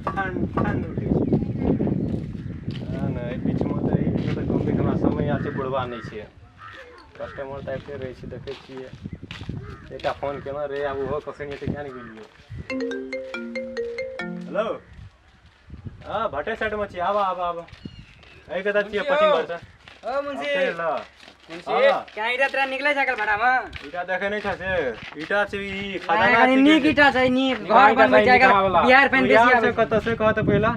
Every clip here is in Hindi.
ठंड उठे ना बीच में तो कम से कम समय यहाँ से बुढ़वा नहीं छे कस्टमर तो आते रहे देखे छे एक फोन केना रे आब ओहो कखन एते क्या नहीं गेलिए हेलो हाँ भट्टे साइड में छी आवा आवा आवा ऐ कदा छी पश्चिम वर्षा ओ मुंशी ला मुंशी क्या इटा तेरा निकले सकल भाड़ा में ईटा देखे नहीं छे ईटा से ई खजाना नीक ईटा छै नीक घर बनबै छै बिहार फैन बेसी आबै कत से कहत पहिला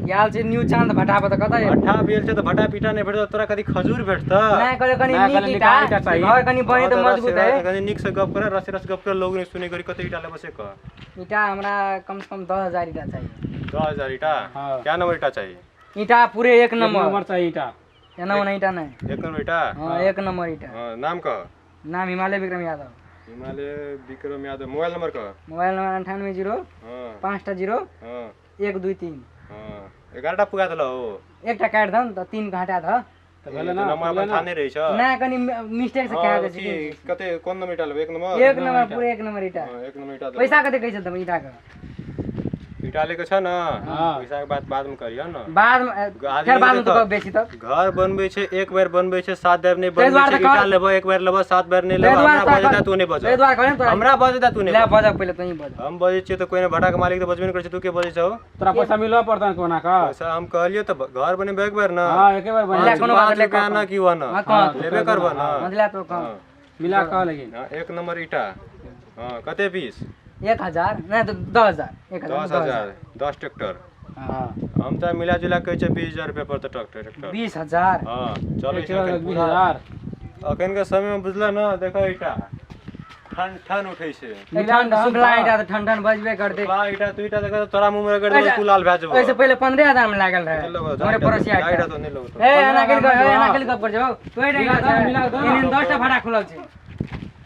याल छै न्यू चांद भटा पर कत भट्टा बेल छै तो भट्टा पीटा नहीं भेटत तोरा कदी खजूर भेटत नहीं करे कनी नीक ईटा घर कनी बने तो मजबूत है कनी नीक से गप करे रस गप करे लोग ने सुने करी कत ईटा लेबे से कह ईटा हमरा कम से कम 10000 ईटा चाहिए 10000 ईटा क्या नंबर ईटा चाहिए ईटा पूरे एक नंबर चाहिए ईटा एना ओना ईटा नहीं एक नंबर ईटा हां एक नंबर ईटा हां नाम कह नाम हिमालय विक्रम यादव हिमालय विक्रम यादव मोबाइल नंबर कह मोबाइल नंबर 98 हां 5 हां 123 हां 11टा पुगा दलो एकटा काट दन त 3 घाटा ध त भेले ना नंबर अपन थाने रही छ ना कनी मिस्टेक से कह दे छी कते कोन नंबर ईटा लेबे एक नंबर पूरे एक नंबर ईटा एक नंबर ईटा पैसा कते कैसे दम ईटा का ईटा लेके छ ना पैसा के बात बाद में करियो ना बाद में फिर बाद में तो बेसी तक घर बनबे छै एक बार बनबे छै 7 बार नहीं बनबे छै ईटा लेबो एक बार लेबो 7 बार नहीं लेबो हमरा बजदा तू नहीं बज हमरा बजदा तू नहीं ले बजा पहले तू ही बज हम बजे छी तो कोई ने भटा के मालिक तो बजबे नहीं करे छै तू के बजे छौ तोरा पैसा मिलबा पड़ता कोना का पैसा हम कहलियो तो घर बने एक बार ना हां एक बार बने कोनो बात ले ना की wana लेबे करबो ना मतलब तो कम मिला कह लेकिन एक नंबर ईटा हां कते पीस 1000 नहीं तो 10000 10000 10 ट्रैक्टर हां हम त मिला जुला कहै छै 20000 रुपया पर ट्रैक्टर 20000 हां चलो 20000 अखन के समय में बुझला ना देखो ईटा ठन उठै छै ठंड सुखला ईटा त ठंडन बजबे करते सुखला ईटा तू ईटा देखो तोरा मुंह में रगड़ दे तू लाल भै जेबो ऐसे पहले 15000 में लागल रहे हमरे पड़ोसिया ईटा तो नहीं लगो ए अनाकिल कर जाओ तू ईटा मिला दो इन 10 टा भाड़ा खुलल छै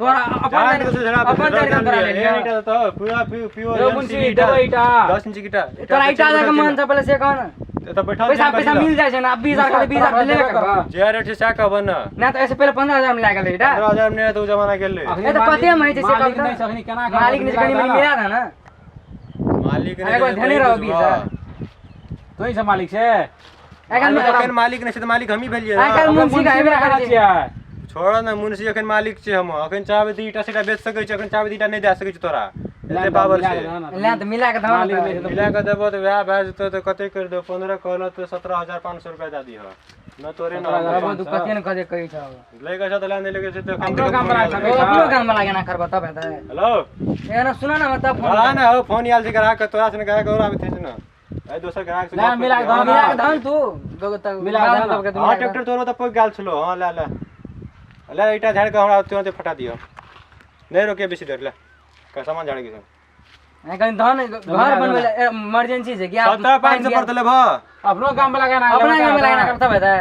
तोरा अपन तरीका तोरा ले लिया ईटा तो पूरा प्योर जो मुंशी देबो ईटा 10 इंच ईटा तोरा ईटा देख मन से पहले से कौन तो बैठा पैसा मिल जाय छै ना 20000 का 20000 लेबे करबा जे रेट से सा कहबो ना ना तो ऐसे पहले 15000 में लागल ईटा 15000 में तो जमाना गेले ए तो कते में छै से मालिक नहीं सखनी केना मालिक ने कनी मिला था ना मालिक ने एगो धने रहो 20000 तू ही से मालिक से अखन मालिक नहीं छै त मालिक हम ही भेलिए आइ मुंशी का हेबे करै छै छोड़ ना मुंशी अखन मालिक छै हम अखन चाहबे त ईटा सेटा बेच सकै छै अखन चाहबे त ईटा नहीं दे सकै छै तोरा एते पावर छै ले त मिला के धन मिला के देबो त वह भै जतो त कते कर दे 15 कहलो त 17500 रुपया द दिह न तोरे ना अब तू कते न कदे कहि छ लेके छ त ले लेके छ त हमरो काम बना सकै छ अपनो काम लागे ना करबा तब हेतै हेलो ए ना सुना ना मतलब हां ना हो फोन आयल छै ग्राहक के तोरा से ग्राहक और आबे थे ना ए दोसर ग्राहक से ना मिला के धन तू मिला के हां ट्रैक्टर तोरो त पोक गेल छलो हां ले ले ले ईटा झाड़ के हमरा तुरंत फटा दियो नहीं रोके बेसी देर ले का सामान झाड़ के ए कहीं धन घर बनबे इमरजेंसी छै क्या 7500 पर देले भ अपनो काम लगा ना अपना काम लगा ना करता हेतै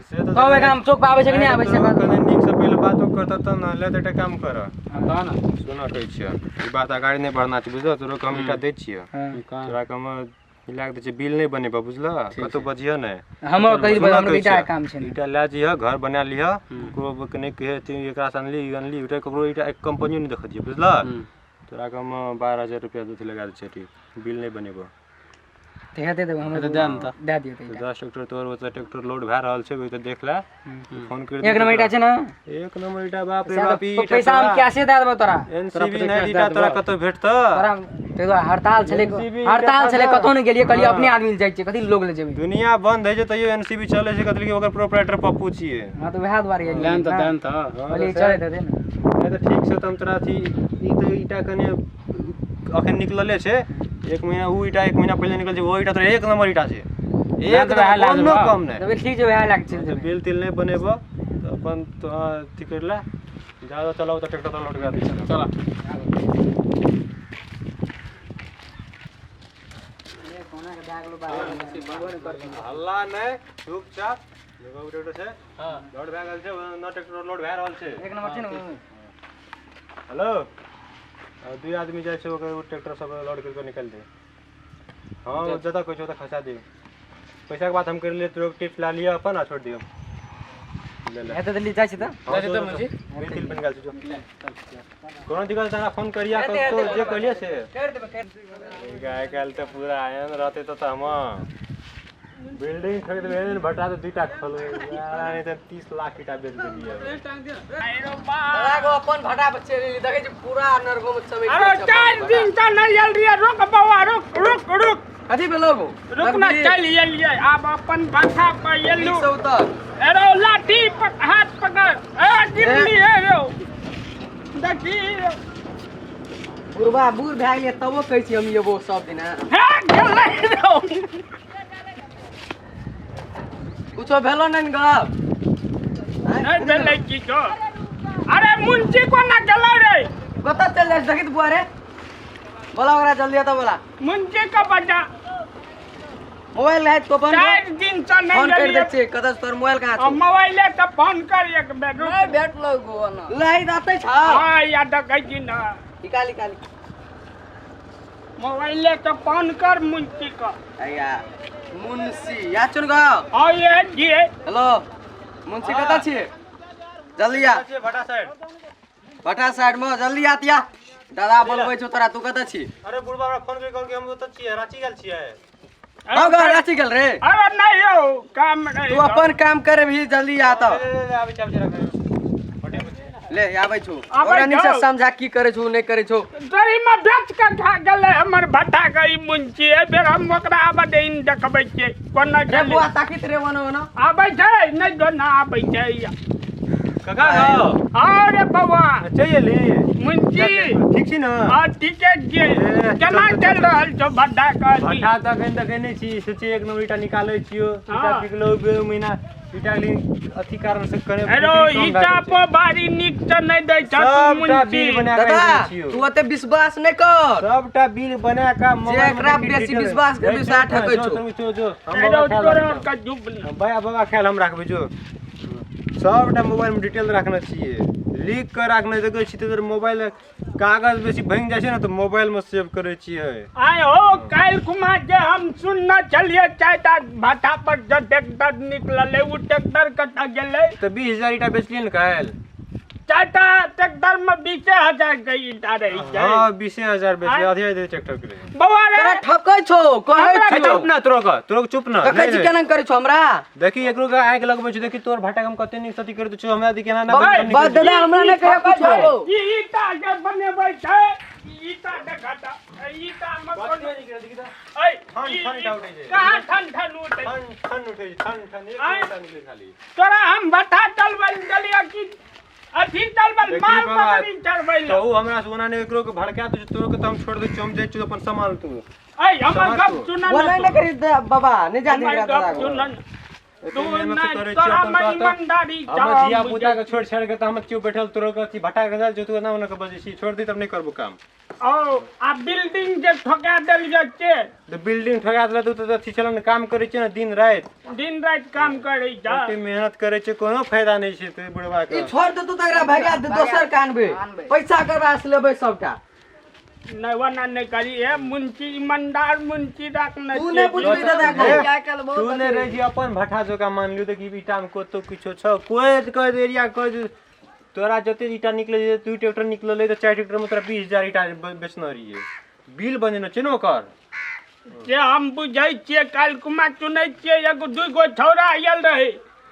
से तो कबे काम चौक पावे छै कि नहीं आबै छै कने नीक से पहले बातो करत त न ले त काम कर हां ना सुना कहै छियै ई बात आगाड़ी नहीं बढ़ना छै बुझलो तोरो कम ईटा दै छियै तोरा कम मिला के दे बिल नहीं बनेबा बुझला कतो बजियो नहीं हम कहि हम ईटा काम छै ईटा ला जियो घर बना लियो को कने कहे ती एकरा सन ली ईटा ककरो ईटा एक कंपनी नहीं देख दियो बुझला तोरा कम 12000 रुपया दूध लगा दे छै बिल नहीं बनेबो देते देब हम जान त दे दियो त 10 ट्रैक्टर तोर ओत ट्रैक्टर लोड भै रहल छै त देख ले फोन कर एक नंबर ईटा छै ना एक नंबर ईटा बाप रे बाप ई पैसा हम कैसे दे देबो तोरा एनसीबी नहीं ईटा तोरा कतो भेटत तोरा ते हड़ताल छले कतो नहीं गेलिए कहलिए अपने आदमी जाय छै कथि लोग ले जेबे दुनिया बंद है जे तइयो एनसीबी चले छै कथि ओकर प्रोप्राइटर पप्पू छिए हां तो वह द्वार गेलिए देन त कहलिए चले दे ना नहीं तो ठीक से तम तोरा थी ई तो ईटा कने अखन निकलले छै एक महीना उ ईटा एक महीना पहले निकल छै वो ईटा तोरा एक नंबर ईटा छै एक तो कम नहीं तो ठीक छै वह लाग छै बिल तिल नहीं बनेबो तो अपन तो अथी करला ज्यादा चलाओ तो ट्रैक्टर तो लोड कर दी चला ये कोना के दागलो बारे हल्ला नहीं चुपचाप देखो ट्रैक्टर से हां लोड भै गेल छै न ट्रैक्टर लोड भै रहल छै एक नंबर छै न हेलो दुई आदमी जाय छै ओकर ट्रैक्टर सब लोड करके निकल दे हां ज्यादा कुछ होता खसा दे पैसा के बात हम कर ले तो टिप्स ला लिया अपन आ छोड़ दियो ले ले हेते दिल्ली जाइ छी त जाय छी त मुझी बिल बन गेल जो कोनो दिक्कत तारा फोन करिया तो जे कहलिए से कर देबे गाय काल तो पूरा आयन रहते तो हम बिल्डिंग खरीद लेने भटा तो दुईटा खोल यार नहीं तो 30 लाख ईटा बेच देलिए दादा को अपन भाटा बच्चे ले देखे छी पूरा नरगो में समय अरे 4 दिन से नहीं जल रही है रुक बाबा रुक रुक रुक कथी भेलो गो रुक ना चल लिए अब अपन भाषा पर ये लू से उतर अरे लाठी हाथ पकड़ ए गिरली है रो देखी बुढ़वा बूढ़ भए गेलिए तबो कहै छी हम एबो सब दिन है गेलै रो कुछो भेलो नहीं गप नहीं भेलै की तो अरे मुंशी को ना गेलै रे कत चल जाय देखित बुआ रे बोला ओकरा जल्दी तो बोला मुंशी का बच्चा मोबाइल है तो बंद 4 दिन से नहीं फोन कर गेलिए दे छे कतस तोर मोबाइल कहां अब छै मोबाइल का फोन कर एक बेर नहीं बैठ लगो ना लई दाते छ हां या देखै छी ना निकाल निकाल मोबाइल का फोन कर मुंशी का आया मुंशी या चुन ग और ये जी हेलो मुंशी कत छी जल्दी आ भटा साइड भटा साइड में जल्दी आतिया दादा बोलबै छौ तोरा तू कत छी अरे बुढ़वा हमरा फोन कर के हम तो छिए रांची गेल छिए हां ग रांची गेल रे अरे नहीं हो काम नहीं तू अपन काम करे भी जल्दी आ त ले आबे चाबी रख ले आबै छौ आबै ओकरा निक से छौ। समझा की करे छौ नहीं करे छौ तोरी में बेच के खा गेले हमर भट्टा गई मुंशी ए बेर हम ओकरा आबे दिन देखबै छियै कोना रे चली बुआ ताकित रे वनो वनो आबै छै नहीं दो ना आबै छै काका हो अरे बाबा चाहिए ली मुंशी ठीक छी ना हां ठीके छियै केना चल रहल छौ भट्टा का भट्टा तक देखे नहीं छी सोचे एक नंबर ईटा निकालै छियो ईटा हाँ। निकलो बे महीना ईटा ली अथी कारण से करे अरे ईटा पर बारी निक से नहीं दै छ तू सबटा मुंशी बिल बना के दादा दै छियो तू ओते विश्वास नहीं कर सबटा बिल बना के जे एकरा बेसी विश्वास के विश्वास ठकै छौ जो अरे तोरा का जुबली बाया बाबा ख्याल हम राखबे जो सबटा मोबाइल में डिटेल रखना चाहिए लीक कर रखना देखे छी तो मोबाइल कागज बेसी भंग जाय छै ना तो मोबाइल में सेव करे छियै आय हो काल कुमार जे हम सुनना चलिए चाहता भाटा पर जो ट्रैक्टर निकलले उ ट्रैक्टर कटा गेले तो 20000 ईटा बेचलिए न काल चाहता ट्रैक्टर में 20000 के ईटा रही छै हां 20000 बेचले आधे दे ट्रैक्टर के लिए बाबा रे तोरा ठकै छौ कहै हमरा छौ चुप ना तोरो चुप ना देखै छी केना करै छौ हमरा देखी एकरो के आंख लगबै छै देखी तोर भाटा हम कते निक सती कर छौ हमरा दी केना ना बस दादा हमरा नहीं कहे कुछो ई ईटा के बनेबै छै ईटा देखाता ईटा में कोन ऐ ठन ठन उठै छै कहां ठन ठन उठै ठन उठै छै ठन एक आय। ईटा निकले खाली तोरा हम भट्टा चलबै गेलिए कि अथी चलबै देखी माल बाबा, पकड़ी चलबै तो हमरा सोना ने एकरो के भड़का दे तोरो के त हम छोड़ दे चम जाय छी अपन संभाल तू ऐ हमर गप सुन बोलै नहीं करी बाबा नहीं जा हमर दे गप दादा सुन तू एते मेहनत नहीं करे छी तोरा अपन में कहता ईमानदारी हम जिया पुता के छोड़ छाड़ के त हम क्यों बैठल तोरो के भटा के जा जो तू ना के बजे छी छोड़ दी तब नहीं करबो काम ओ आ बिल्डिंग जे ठोका देलिए छे तो बिल्डिंग ठगा दला तू तो अथी चलन काम करे छी ना दिन रात दिन रात काम करै छ एते मेहनत करे छी कोनो फायदा नहीं छै तू बुढ़वा ई के छोड़ दे तू तकरा भगा दे दोसर कानबे पैसा करबा से लेबै सबटा नहीं वना नहीं करी है मुंशी ईमानदार मुंशी रखना तू नहीं बुझबी दादा को तू ने रही अपन भटा जो का मान लियो तो कि ईटा में को तो कुछो छ कोई कह दे एरिया कह तोरा जते ईटा निकले तू ट्रैक्टर निकलले तो 4 ट्रैक्टर में तोरा 20000 ईटा बेचना रहिए बिल बनेना छै न ओकर जे हम बुझै छियै काल कुमा चुनै छियै एगो दुगो छौरा आयल रहे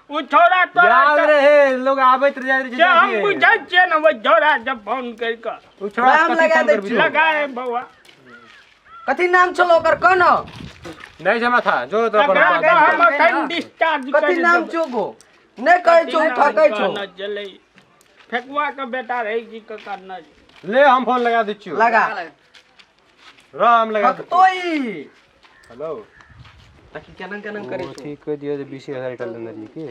उ छौरा तोरा याद रहे लोग आबैत रह जे हम बुझै छियै न वो छौरा जब फोन कर के उ छोड़ा नाम लगा दै छियो। लगाए बउआ कथी नाम छलो ओकर कोन नहीं जमा था जो तो अपन लगा के हम बात कहीं डिस्चार्ज कर कथी नाम छो गो नहीं कहै छौ ठकै छौ चले फेकवा के बेटा रहे की का करना ले हम फोन लगा दै छियो लगा राम लगा दै छियो। ठकतोई हेलो ताकि केना केना करै छौ ठीक कह दियो 20000 ईटा लेना रही की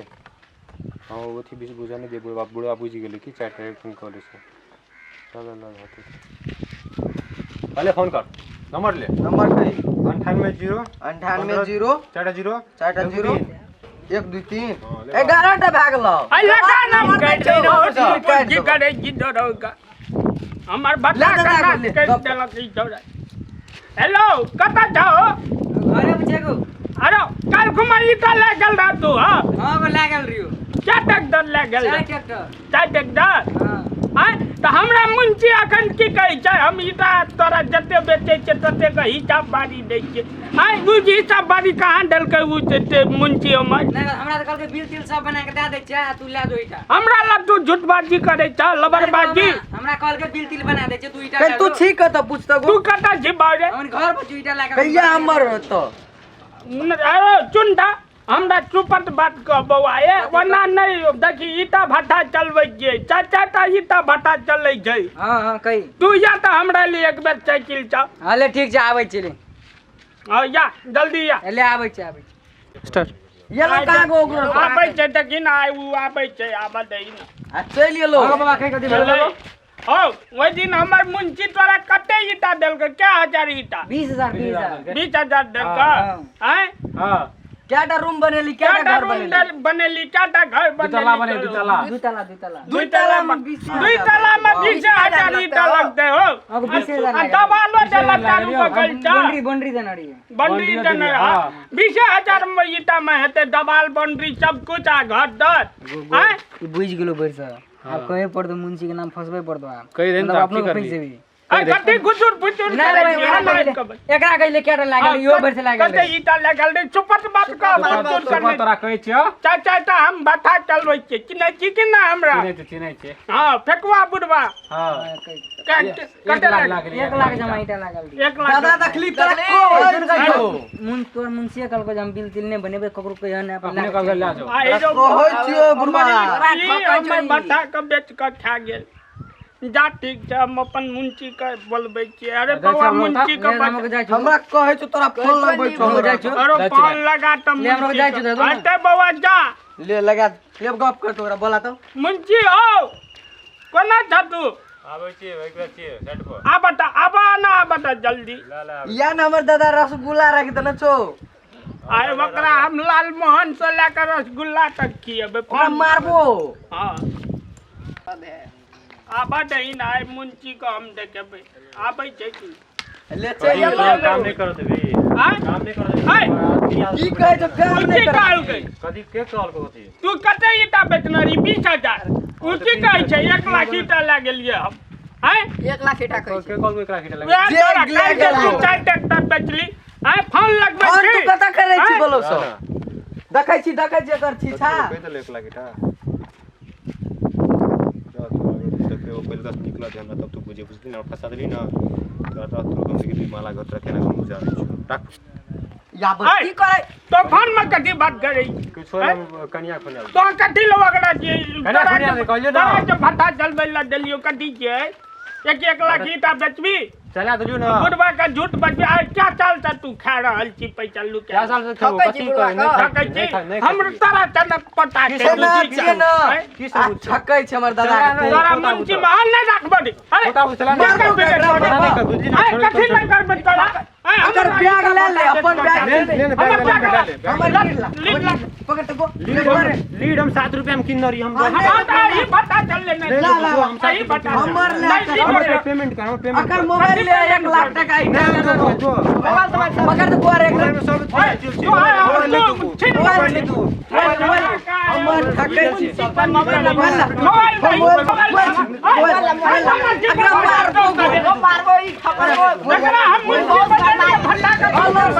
हां वो थी 20 बुझा नहीं दे बुढ़वा बुझ गेले की 4 ट्रैक्टर कॉलेज से चल ला पहले फोन कर नंबर ले नंबर कही 98 98 0 4 0 1 2 3 हाँ, ले 11 टा भाग लो आई लगा नाम काट कर दो, दो काट दो। जी करे जी दरोगा हमर बच्चा ले, का ले, कर गप। देलक ई छौरा हेलो कता जाओ अरे बच्चे को अरे काल कुमारी का ले गल रहा तू हां हां को लागल रियो क्या ट्रैक्टर ले गेल चाय ट्रैक्टर चाय ट्रैक्टर हां आय तो हमरा मुंशी अखन की कहै छै हम ईटा तोरा जते बेचे छै तते के हिसाब बारी दै छियै आय बुझ हिसाब बारी कहाँ देलकै उ ते मुंशी हमर नहीं हमरा तो कल के बिल तिल सब बना के दे दे छै तू ले दो ईटा हमरा लग तू झूठबाजी करे छ लबरबाजी हमरा कल के बिल तिल बना दे छै तू ईटा कल तू छी क त पूछ त तू कता छी बारे हमन घर पर ईटा ला के कहिया हमर त अरे चुनटा हमरा चुपत बात कह बौआ ए वना नहीं देखी ईटा भट्टा चलबै छियै चाचा ईटा भट्टा चलै छै हां हां कही तू या त हमरा लिए एक बेर साइकिल छ हां ले ठीक छै आबै छी ले हां या जल्दी या ले आबै छी स्टार्ट ये लो कहाँ गो ओकरो आबै छै त कि ना उ आबै छै आबा दे ना आ चल गेलो हां बाबा कही कथि भेल हो ओइ दिन हमर मुंशी तोरा कते ईटा देलकै क्या हजार ईटा 20000 20,000 देलकै हैं हां क्याटा रूम बनेली क्या क्याटा घर रूम बनेली बनेली क्या घर दुतला बने बनेली दुतला दुई तला दुई तला में 20,000 ईटा लगते हो अब 20,000 आ दबालो देला चालू को कलचा बंडरी देनाड़ी बंडरी देने 20,000 में ईटा में हेते दबाल बंडरी सब कुछ आ घर दर हैं ई बुझ गेलो बैर से अब कहे पड़ तो मुंशी के नाम फसबे पड़ दो कहि देन त अपनो की के करबी पैसे भी आ कते गुजुर फुजुर नहीं एकरा कहिले केटा लागल यो बैर से लागल कते ईटा लागल रे चुपत बात का फुजुर करने तोरा कहै छियो चाचा त हम बाथा चलबै छियै कि नहीं कि ना हमरा चिन्है छै हां फेकवा बुढ़वा हां कते लाग 1 लाख जमा ईटा लागल 1 लाख दादा तकलीफ तोरा को तोर मुंशी कल को हम बिल तिल ने बनेबे ककरो कहियो ने अपने कल ले जाओ आ ए जो कहै छियो बुढ़वा हमर बाथा के बेच के खा गेल जा ठीक छै हम अपन मुंशी के बोलबै छियै अरे बौआ मुंशी के हमरा कहै छ तोरा फोन लगबै छ हम जाइ छु अरे फोन लगा त ले हमरा जाइ छु दादा हटे बौआ जा ले लगा ले गप कर तोरा बोला त मुंशी हो कोना छ तू आबै छी एक बेर छी सेट पर आबा ना आबा जल्दी या न हमर दादा रसगुल्ला राखि देने छो आए बकरा हम लाल मोहन से लेकर रसगुल्ला तक खिएबे हम मारबो हां आबा दही ना आए मुंशी को हम देखेबे आबै छै की ले चल काम नहीं करो देबी हां काम नहीं करो देबी की कहै छ काम नहीं कर कदी के कॉल को होती तू कते ईटा बेचना री 20,000 ऊंची कहै छै 1 लाख ईटा ला गेलिए हम हैं 1 लाख ईटा कहै के कॉल को 1 लाख ईटा लगे वे तोरा काल के तू चार ट्रैक्टर बेचली हैं फोन लगबै और छी तू कता करै छी बोलो सो देखै छी एकर छी छा कहि देले 1 लाख इटा देखियो पहले 10 निकला ध्यान तब तू बुझे बुझती ना फंसा देली ना तो कम से कम माला घर रखे ना हम जा रख या की करे तो फोन में कथी बात करै कुछ ना कन्या खोने तो कथी लगड़ा जी कन्या खोनिया से कहलियो ना। जो भट्टा चलबै ला देलियो कथी छै 1 लाख ईटा बेचबी चला दियो ना बुढ़वा का झूठ बजबे आ क्या चाल से तू खा रहल छी पैसा लू क्या साल से खाओ कथि करे नहीं हम तारा चनक पता के ना छिए ना की सब छकै छ हमर दादा तारा मुंशी महल नहीं रखबो दी अरे छोटा चला मार दो कथी नहीं करबे तोरा अगर बैग ले ले अपन बैग ले ले हमर बैग हमर लीड ला पकड़ तो लीड हम 7 रुपया में किन रही हम ये पता चल ले नहीं हम सही बता हमर ले पेमेंट कर हम पेमेंट अगर मोबाइल ले 1 लाख टका आई पकड़ तो बोर 1 लाख मोबाइल ले तू हमर ठकै छी मोबाइल मारबो ई खबर हम भट्टा कर मोबाइल